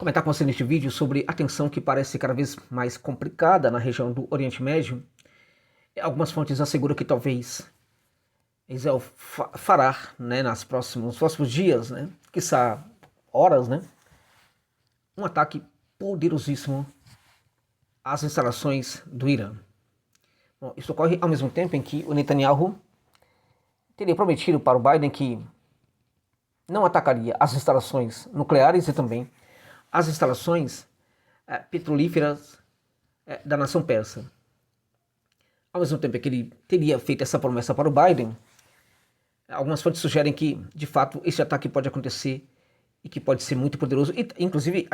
comentar com você neste vídeo sobre a tensão que parece cada vez mais complicada na região do Oriente Médio. Algumas fontes asseguram que talvez Israel fará, né, nos próximos dias, né, quiçá horas, né, um ataque poderosíssimo às instalações do Irã. Bom, isso ocorre ao mesmo tempo em que o Netanyahu teria prometido para o Biden que não atacaria as instalações nucleares e também as instalações petrolíferas da nação persa. Ao mesmo tempo que ele teria feito essa promessa para o Biden, algumas fontes sugerem que, de fato, esse ataque pode acontecer e que pode ser muito poderoso, e, inclusive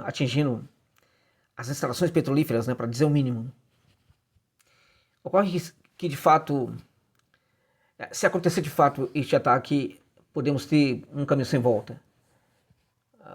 atingindo as instalações petrolíferas, né, para dizer o mínimo. Ocorre que, de fato, se acontecer de fato este ataque, podemos ter um caminho sem volta.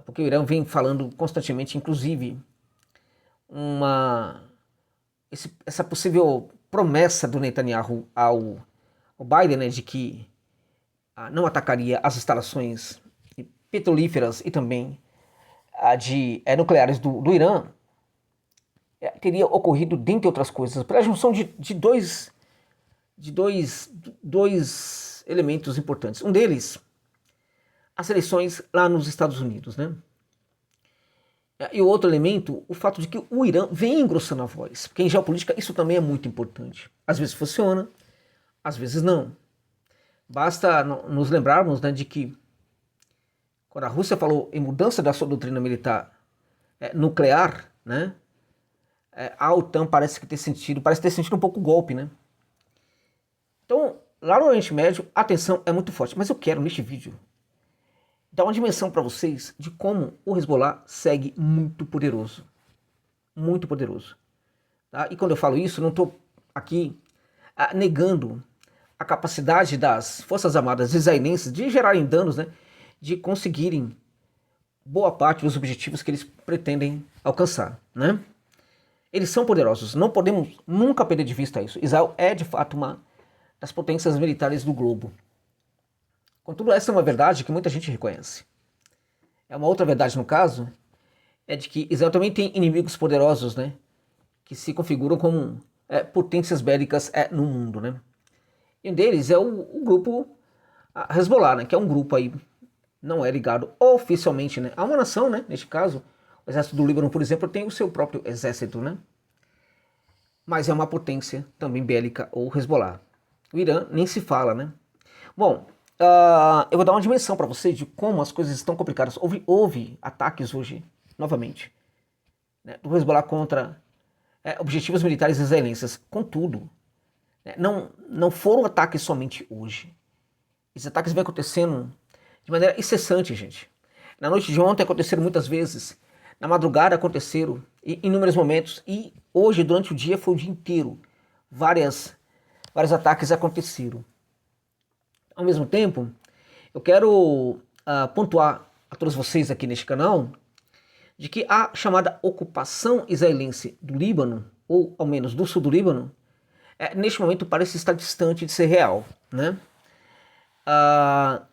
Porque o Irã vem falando constantemente, inclusive, essa possível promessa do Netanyahu ao Biden, né, de que não atacaria as instalações petrolíferas e também nucleares do Irã, teria ocorrido, dentre outras coisas, pela junção de dois elementos importantes. Um deles, as eleições lá nos Estados Unidos, né? E o outro elemento, o fato de que o Irã vem engrossando a voz, porque em geopolítica isso também é muito importante. Às vezes funciona, às vezes não. Basta nos lembrarmos, né, de que quando a Rússia falou em mudança da sua doutrina militar nuclear, né, a OTAN parece ter sentido um pouco o golpe, né? Então, lá no Oriente Médio, a tensão é muito forte. Mas eu quero, neste vídeo, dar uma dimensão para vocês de como o Hezbollah segue muito poderoso. Muito poderoso. Tá? E quando eu falo isso, não estou aqui negando a capacidade das Forças Armadas israelenses de gerarem danos, né, de conseguirem boa parte dos objetivos que eles pretendem alcançar, né? Eles são poderosos, não podemos nunca perder de vista isso. Israel é, de fato, uma das potências militares do globo. Contudo, essa é uma verdade que muita gente reconhece. Uma outra verdade, no caso, é de que Israel também tem inimigos poderosos, né, que se configuram como potências bélicas no mundo, né? E um deles é o grupo Hezbollah, né, que é um grupo aí, não é ligado oficialmente, né, a uma nação, né, neste caso, o exército do Líbano, por exemplo, tem o seu próprio exército, né? Mas é uma potência também bélica, o Hezbollah. O Irã nem se fala, né? Bom, eu vou dar uma dimensão para vocês de como as coisas estão complicadas. Houve ataques hoje, novamente, né, do Hezbollah contra objetivos militares israelenses. Contudo, não foram ataques somente hoje. Esses ataques vêm acontecendo de maneira incessante, gente. Na noite de ontem aconteceram muitas vezes, na madrugada aconteceram em inúmeros momentos, e hoje, durante o dia, foi o dia inteiro. Vários ataques aconteceram. Ao mesmo tempo, eu quero pontuar a todos vocês aqui neste canal de que a chamada ocupação israelense do Líbano, ou ao menos do sul do Líbano, neste momento parece estar distante de ser real, né?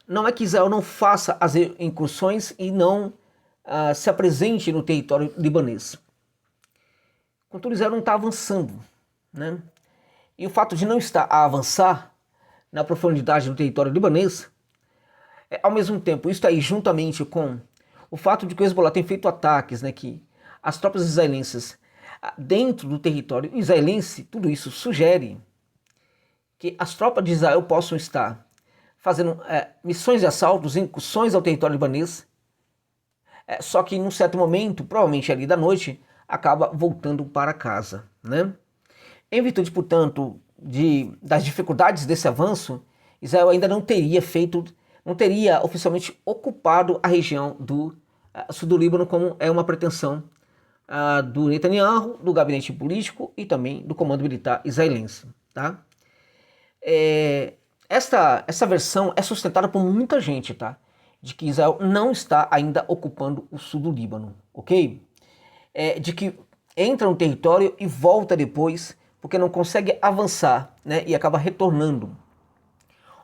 Não é que Israel não faça as incursões e não se apresente no território libanês. Contudo, Israel não está avançando, né? E o fato de não estar a avançar na profundidade do território libanês, ao mesmo tempo, isso aí juntamente com o fato de que o Hezbollah tem feito ataques, né, que as tropas israelenses dentro do território israelense, tudo isso sugere que as tropas de Israel possam estar fazendo missões de assaltos, incursões ao território libanês, só que num certo momento, provavelmente ali da noite, acaba voltando para casa, né? Em virtude, portanto, das dificuldades desse avanço, Israel ainda não teria oficialmente ocupado a região do sul do Líbano, como é uma pretensão do Netanyahu, do gabinete político e também do comando militar israelense, tá? Essa versão é sustentada por muita gente, tá? De que Israel não está ainda ocupando o sul do Líbano, ok? De que entra no território e volta depois, porque não consegue avançar, né? E acaba retornando.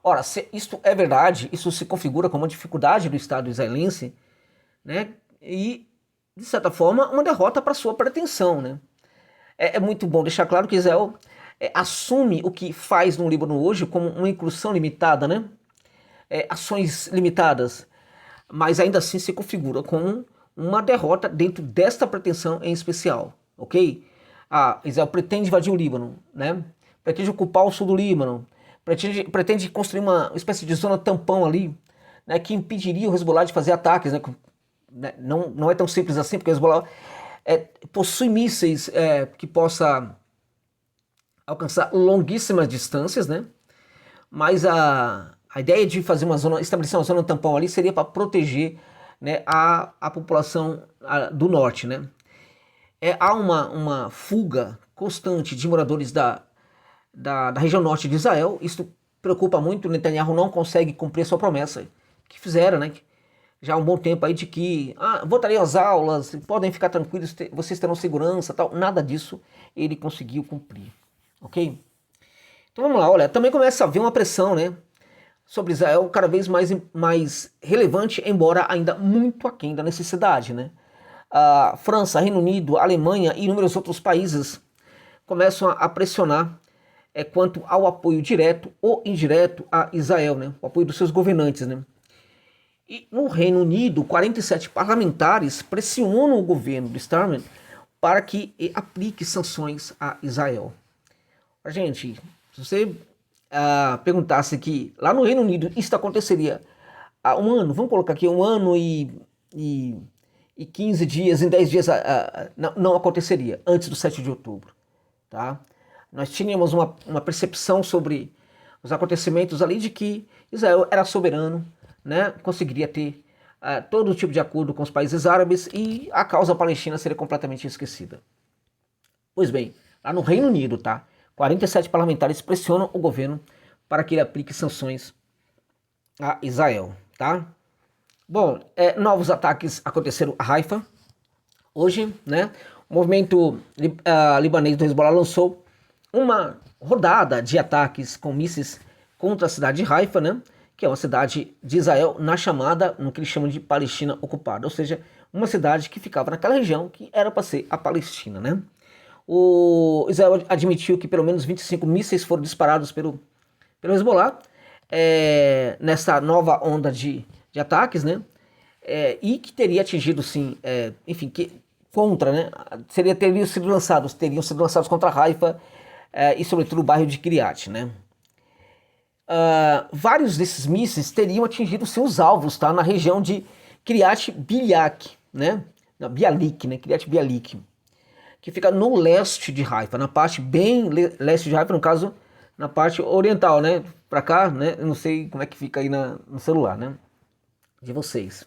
Ora, se isto é verdade, isso se configura como uma dificuldade do Estado israelense, né? E de certa forma, uma derrota para sua pretensão, né? É muito bom deixar claro que Israel assume o que faz no Líbano hoje como uma incursão limitada, né? Ações limitadas, mas ainda assim se configura como uma derrota dentro desta pretensão em especial, ok? Israel pretende invadir o Líbano, né? Pretende ocupar o sul do Líbano, pretende construir uma espécie de zona tampão ali, né, que impediria o Hezbollah de fazer ataques, né? Não é tão simples assim, porque o Hezbollah possui mísseis que possa alcançar longuíssimas distâncias, né? Mas a ideia de fazer estabelecer uma zona tampão ali seria para proteger, né, a população do norte, né? Há uma fuga constante de moradores da região norte de Israel. Isso preocupa muito. Netanyahu não consegue cumprir sua promessa que fizeram, né? Já há um bom tempo aí de que voltariam às aulas, podem ficar tranquilos, vocês terão segurança, tal. Nada disso ele conseguiu cumprir, ok? Então vamos lá, olha, também começa a haver uma pressão, né, sobre Israel cada vez mais relevante, embora ainda muito aquém da necessidade, né? A França, Reino Unido, Alemanha e inúmeros outros países começam a pressionar quanto ao apoio direto ou indireto a Israel, né? O apoio dos seus governantes, né? E no Reino Unido, 47 parlamentares pressionam o governo de Starmer para que aplique sanções a Israel. Gente, se você perguntasse que lá no Reino Unido isso aconteceria há um ano, vamos colocar aqui 1 ano e 15 dias, em 10 dias, não aconteceria antes do 7 de outubro. Tá? Nós tínhamos uma percepção sobre os acontecimentos ali de que Israel era soberano, né? Conseguiria ter todo tipo de acordo com os países árabes e a causa palestina seria completamente esquecida. Pois bem, lá no Reino Unido, tá? 47 parlamentares pressionam o governo para que ele aplique sanções a Israel, tá? Bom, novos ataques aconteceram a Haifa hoje, né? O movimento libanês do Hezbollah lançou uma rodada de ataques com mísseis contra a cidade de Haifa, né? Que é uma cidade de Israel no que eles chamam de Palestina ocupada, ou seja, uma cidade que ficava naquela região que era para ser a Palestina, né? O Israel admitiu que pelo menos 25 mísseis foram disparados pelo Hezbollah nessa nova onda de ataques, né? E que teria atingido, sim, enfim, né? Teriam sido lançados contra Haifa e sobretudo o bairro de Kiryat, né? Vários desses mísseis teriam atingido seus alvos, tá? Na região de Kiryat Bialik, né? Bialik, né? Kiryat Bialik, que fica no leste de Haifa, na parte bem leste de Haifa, no caso, na parte oriental, né? Pra cá, né? Eu não sei como é que fica aí no celular, né? De vocês.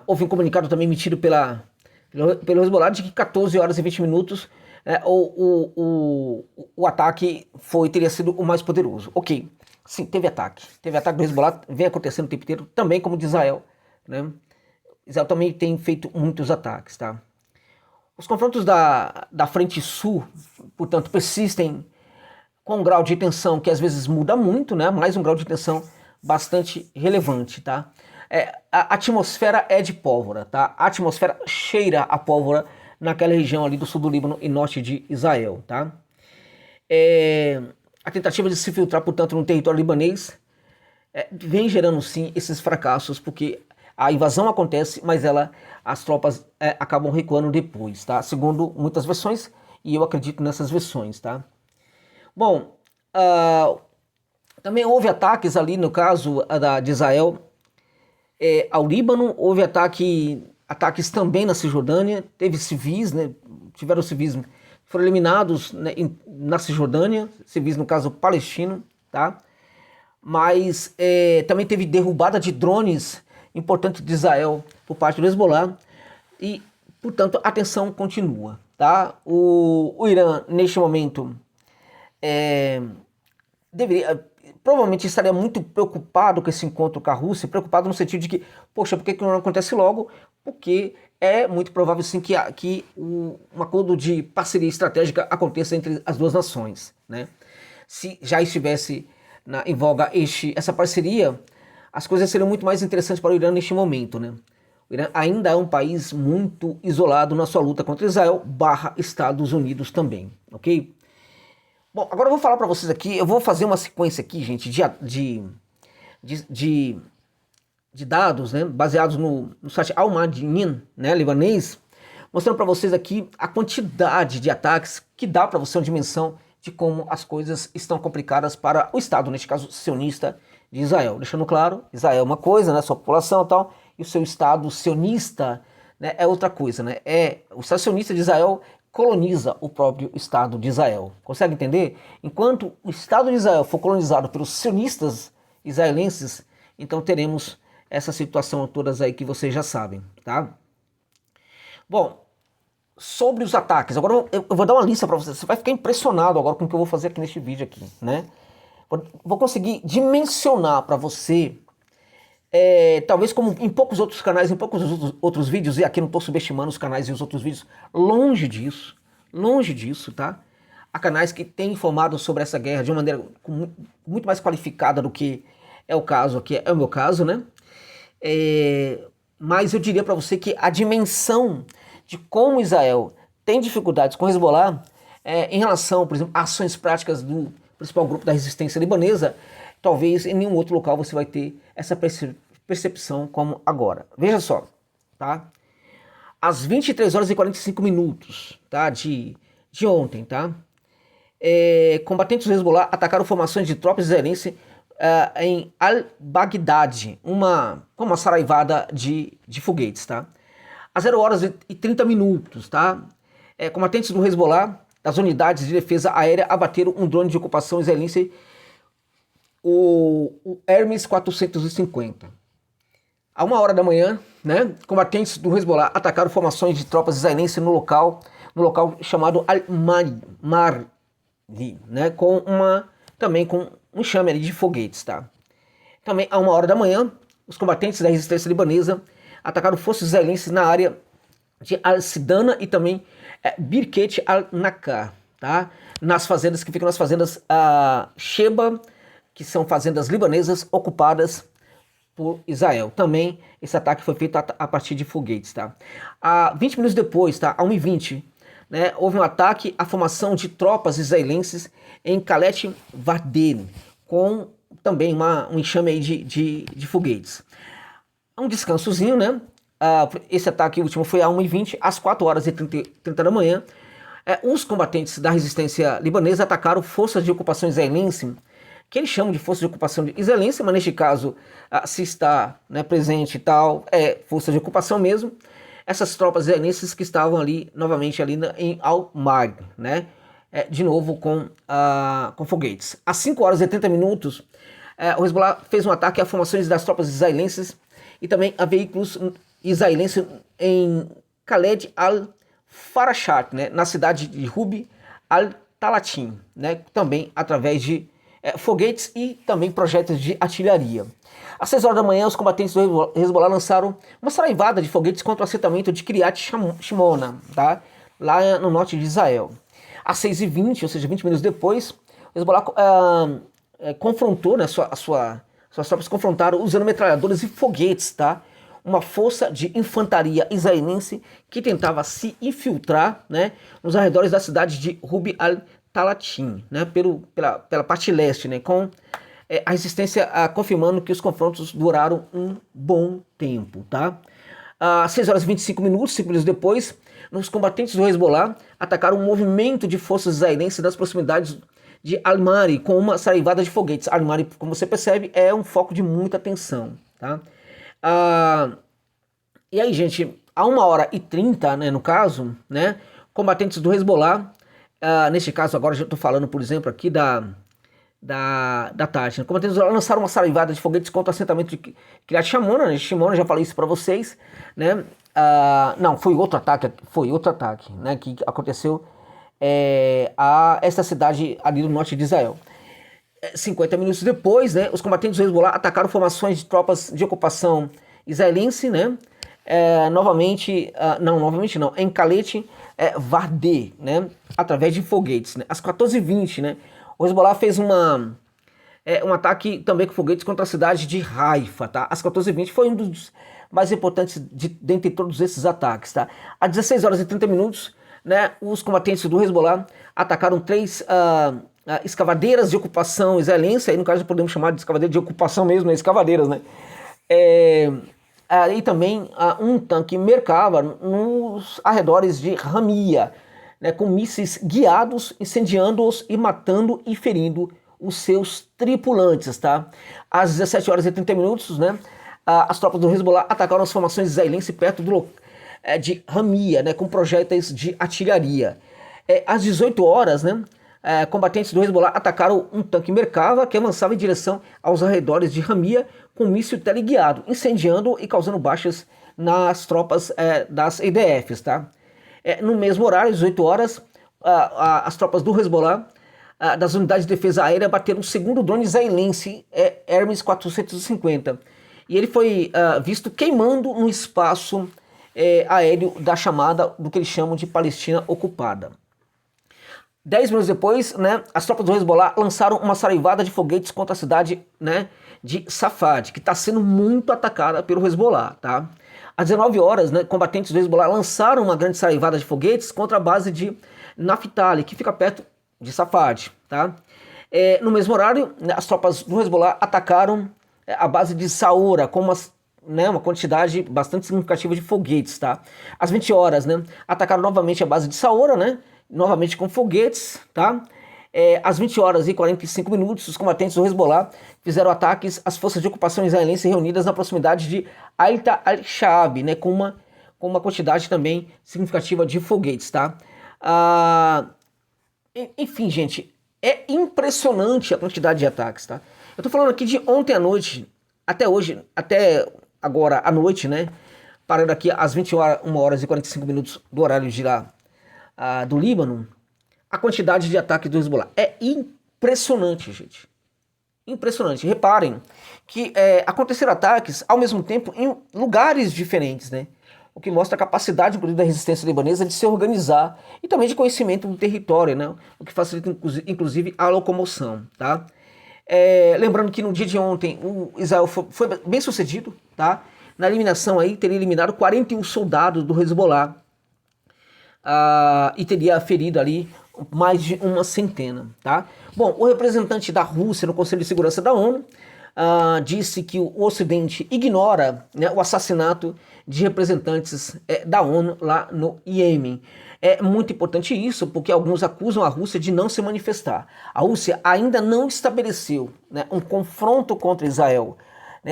Houve um comunicado também emitido pelo Hezbollah de que 14 horas e 20 minutos o ataque teria sido o mais poderoso. Ok, sim, teve ataque. Teve ataque do Hezbollah, vem acontecendo o tempo inteiro, também como de Israel, né? Israel também tem feito muitos ataques, tá? Os confrontos da frente sul, portanto, persistem com um grau de tensão que às vezes muda muito, né? Mas um grau de tensão bastante relevante, tá? A atmosfera é de pólvora, tá? A atmosfera cheira a pólvora naquela região ali do sul do Líbano e norte de Israel, tá? A tentativa de se filtrar, portanto, no território libanês vem gerando, sim, esses fracassos, porque a invasão acontece, mas as tropas acabam recuando depois, tá? Segundo muitas versões, e eu acredito nessas versões, tá? Bom, também houve ataques ali, no caso de Israel, ao Líbano, houve ataques também na Cisjordânia, teve civis, né? Tiveram civis, foram eliminados, né, na Cisjordânia, civis no caso palestino, tá? Mas também teve derrubada de drones importantes de Israel por parte do Hezbollah e, portanto, a tensão continua, tá? O Irã, neste momento, provavelmente estaria muito preocupado com esse encontro com a Rússia, preocupado no sentido de que, poxa, por que não acontece logo? Porque é muito provável, sim, que um acordo de parceria estratégica aconteça entre as duas nações, né? Se já estivesse em voga essa parceria, as coisas seriam muito mais interessantes para o Irã neste momento, né? O Irã ainda é um país muito isolado na sua luta contra Israel / Estados Unidos também, ok? Bom, agora eu vou falar para vocês aqui, eu vou fazer uma sequência aqui, gente, de dados, né, baseados no site Al-Madinin, né, libanês, mostrando para vocês aqui a quantidade de ataques que dá para você uma dimensão de como as coisas estão complicadas para o Estado, neste caso sionista de Israel. Deixando claro, Israel é uma coisa, né, sua população e tal, e o seu Estado sionista, né, é outra coisa, né? O Estado sionista de Israel coloniza o próprio Estado de Israel. Consegue entender? Enquanto o Estado de Israel for colonizado pelos sionistas israelenses, então teremos essa situação todas aí que vocês já sabem, tá? Bom, sobre os ataques, agora eu vou dar uma lista para vocês. Você vai ficar impressionado agora com o que eu vou fazer aqui neste vídeo aqui, né? Vou conseguir dimensionar para você, talvez como em poucos outros canais, em poucos outros vídeos, e aqui não estou subestimando os canais e os outros vídeos, longe disso, tá? Há canais que têm informado sobre essa guerra de uma maneira muito mais qualificada do que é o caso aqui, é o meu caso, né? Mas eu diria para você que a dimensão de como Israel tem dificuldades com Hezbollah em relação, por exemplo, a ações práticas do principal grupo da resistência libanesa, talvez em nenhum outro local você vai ter essa percepção como agora. Veja só, tá? Às 23 horas e 45 minutos, tá? De ontem, tá? Combatentes do Hezbollah atacaram formações de tropas israelenses em Al-Baghdad, uma saraivada de foguetes, tá? Às 0 horas e 30 minutos, tá? Combatentes do Hezbollah, das unidades de defesa aérea, abateram um drone de ocupação israelense, o Hermes 450. À 1 hora da manhã, né, combatentes do Hezbollah atacaram formações de tropas israelenses no local chamado Al-Marli, né, também com um enxame ali de foguetes, tá? Também à 1 hora da manhã, os combatentes da resistência libanesa atacaram forças israelenses na área de Al-Sidana e também Birket al-Nakar, tá? Nas fazendas que ficam nas fazendas Sheba, que são fazendas libanesas ocupadas por Israel. Também esse ataque foi feito a partir de foguetes, tá? 20 minutos depois, tá? A 1h20, né, houve um ataque à formação de tropas israelenses em Kalet Vardin, com também um enxame aí de foguetes. Um descansozinho, né? Esse ataque último foi a 1h20, às 4 horas e 30 da manhã. Os combatentes da resistência libanesa atacaram forças de ocupação israelense, que eles chamam de forças de ocupação israelense, mas neste caso, se está, né, presente e tal, força de ocupação mesmo. Essas tropas israelenses que estavam ali, novamente ali em Al-Mag, né? De novo com foguetes. Às 5 horas e 30 minutos, o Hezbollah fez um ataque a formações das tropas israelenses e também a veículos israelenses em Khaled al-Farashat, né, na cidade de Rubi al-Talatin, né, também através de foguetes e também projéteis de artilharia. Às 6 horas da manhã, os combatentes do Hezbollah lançaram uma saraivada de foguetes contra o assentamento de Kiryat Shimona, tá, lá no norte de Israel. Às 6h20, ou seja, 20 minutos depois, o Hezbollah confrontou, né, suas tropas confrontaram usando metralhadoras e foguetes, tá? Uma força de infantaria israelense que tentava se infiltrar, né, nos arredores da cidade de Rubi al-Talatin, né, pela parte leste, né, com a resistência confirmando que os confrontos duraram um bom tempo, tá? Às 6 horas e 25 minutos, 5 minutos depois, os combatentes do Hezbollah atacaram um movimento de forças israelenses nas proximidades de Al-Mari com uma saraivada de foguetes. Al-Mari, como você percebe, é um foco de muita atenção, tá? E aí, gente, a 1 hora e 30, né, no caso, né, combatentes do Hezbollah, neste caso agora já estou falando, por exemplo, aqui da tarde, né, combatentes do Hezbollah lançaram uma saraivada de foguetes contra o assentamento de Kiryat Shimona, né, já falei isso para vocês, né, não, foi outro ataque, né, que aconteceu a essa cidade ali no norte de Israel. 50 minutos depois, né, os combatentes do Hezbollah atacaram formações de tropas de ocupação israelense, né, novamente não, em Kalet Vardé, né, através de foguetes, né. Às 14h20, né, o Hezbollah fez um ataque também com foguetes contra a cidade de Haifa, tá. Às 14h20 foi um dos mais importantes dentre todos esses ataques, tá? Às 16 horas e 30 minutos, né, os combatentes do Hezbollah atacaram 3 escavadeiras de ocupação israelense, aí no caso podemos chamar de escavadeira de ocupação mesmo, né, escavadeiras, né? E também um tanque Merkava nos arredores de Ramia, né, com mísseis guiados, incendiando-os e matando e ferindo os seus tripulantes, tá? Às 17 horas e 30 minutos, né, as tropas do Hezbollah atacaram as formações israelenses perto de Ramia, né, com projéteis de artilharia. Às 18 horas, né, combatentes do Hezbollah atacaram um tanque Merkava que avançava em direção aos arredores de Ramia com um míssil teleguiado, incendiando e causando baixas nas tropas das IDFs, tá? No mesmo horário, às 18 horas, as tropas do Hezbollah, das unidades de defesa aérea, bateram o segundo drone israelense, Hermes 450. E ele foi visto queimando no espaço aéreo da chamada do que eles chamam de Palestina ocupada. 10 minutos depois, né, as tropas do Hezbollah lançaram uma saraivada de foguetes contra a cidade, né, de Safad, que está sendo muito atacada pelo Hezbollah, tá? Às 19 horas, né, combatentes do Hezbollah lançaram uma grande saraivada de foguetes contra a base de Naftali, que fica perto de Safad, tá? No mesmo horário, né, as tropas do Hezbollah atacaram a base de Saura com uma quantidade bastante significativa de foguetes, tá? Às 20 horas, né, atacaram novamente a base de Saura, né, novamente com foguetes, tá? Às 20 horas e 45 minutos, os combatentes do Hezbollah fizeram ataques às forças de ocupação israelense reunidas na proximidade de Aita al-Shaab, né, com uma quantidade também significativa de foguetes, tá? Enfim, gente, é impressionante a quantidade de ataques, tá? Eu tô falando aqui de ontem à noite, até hoje, até agora à noite, né? Parando aqui às 21 horas e 45 minutos do horário de lá, do Líbano, a quantidade de ataques do Hezbollah é impressionante, gente. Impressionante. Reparem que aconteceram ataques ao mesmo tempo em lugares diferentes, né? O que mostra a capacidade, inclusive, da resistência libanesa de se organizar e também de conhecimento do território, né? O que facilita, inclusive, a locomoção, tá? Lembrando que no dia de ontem o Israel foi bem sucedido, tá? Na eliminação aí, teria eliminado 41 soldados do Hezbollah e teria ferido ali mais de uma centena, tá? Bom, o representante da Rússia no Conselho de Segurança da ONU disse que o Ocidente ignora, né, o assassinato de representantes da ONU lá no Iêmen. É muito importante isso, porque alguns acusam a Rússia de não se manifestar. A Rússia ainda não estabeleceu, né, um confronto contra Israel.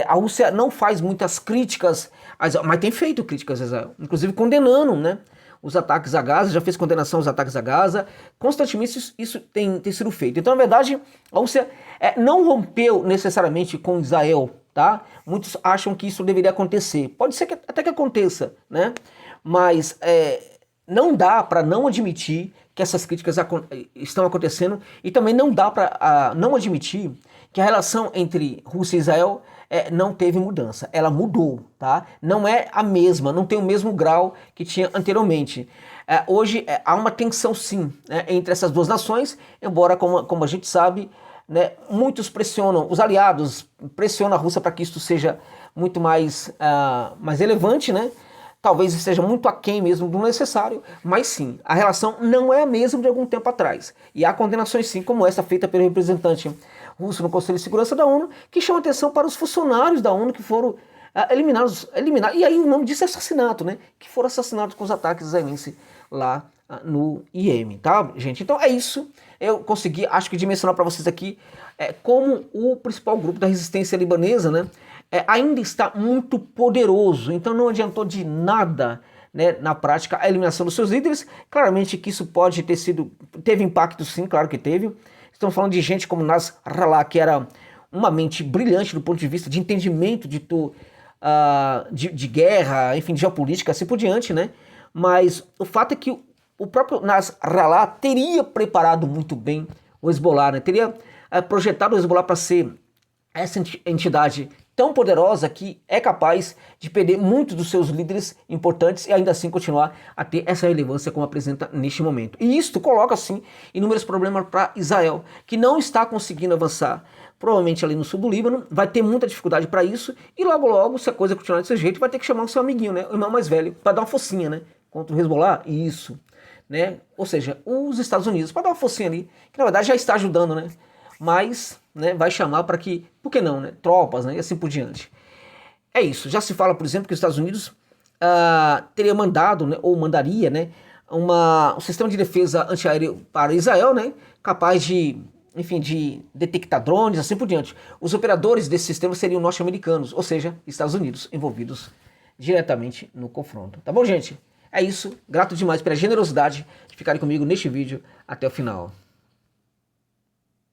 A Rússia não faz muitas críticas a Israel, mas tem feito críticas a Israel, inclusive condenando, né, os ataques a Gaza, já fez condenação aos ataques a Gaza, constantemente isso tem sido feito. Então, na verdade, a Rússia não rompeu necessariamente com Israel, tá? Muitos acham que isso deveria acontecer. Pode ser que até que aconteça, né? Mas não dá para não admitir que essas críticas estão acontecendo e também não dá para não admitir que a relação entre Rússia e Israel não teve mudança, ela mudou, tá? Não é a mesma, não tem o mesmo grau que tinha anteriormente. Hoje há uma tensão sim, né, entre essas duas nações, embora como a gente sabe, né, muitos pressionam, os aliados pressionam a Rússia para que isso seja muito mais relevante, né? Talvez seja muito aquém mesmo do necessário, mas sim, a relação não é a mesma de algum tempo atrás. E há condenações sim, como essa feita pelo representante russo no Conselho de Segurança da ONU, que chama atenção para os funcionários da ONU que foram eliminados. E aí o nome disso é assassinato, né? Que foram assassinados com os ataques israelenses lá no Iêmen, tá, gente? Então é isso. Eu consegui, acho que, dimensionar para vocês aqui como o principal grupo da resistência libanesa, né, ainda está muito poderoso. Então não adiantou de nada, né, na prática, a eliminação dos seus líderes. Claramente que isso pode ter teve impacto sim, claro que teve. Estamos falando de gente como Nasrallah, que era uma mente brilhante do ponto de vista de entendimento de guerra, enfim, de geopolítica, assim por diante, né? Mas o fato é que o próprio Nasrallah teria preparado muito bem o Hezbollah, né? Teria projetado o Hezbollah para ser essa entidade tão poderosa que é capaz de perder muitos dos seus líderes importantes e ainda assim continuar a ter essa relevância como apresenta neste momento. E isto coloca, sim, inúmeros problemas para Israel, que não está conseguindo avançar provavelmente ali no sul do Líbano, vai ter muita dificuldade para isso, e logo logo, se a coisa continuar desse jeito, vai ter que chamar o seu amiguinho, né, o irmão mais velho, para dar uma focinha, né, contra o Hezbollah, isso, né, ou seja, os Estados Unidos, para dar uma focinha ali, que na verdade já está ajudando, né, mas, né, vai chamar para que, por que não, né, tropas, né, e assim por diante. É isso, já se fala, por exemplo, que os Estados Unidos teria mandado, né, ou mandaria, né, um sistema de defesa antiaéreo para Israel, né, capaz de, enfim, de detectar drones, assim por diante. Os operadores desse sistema seriam norte-americanos, ou seja, Estados Unidos envolvidos diretamente no confronto. Tá bom, gente? É isso. Grato demais pela generosidade de ficarem comigo neste vídeo até o final.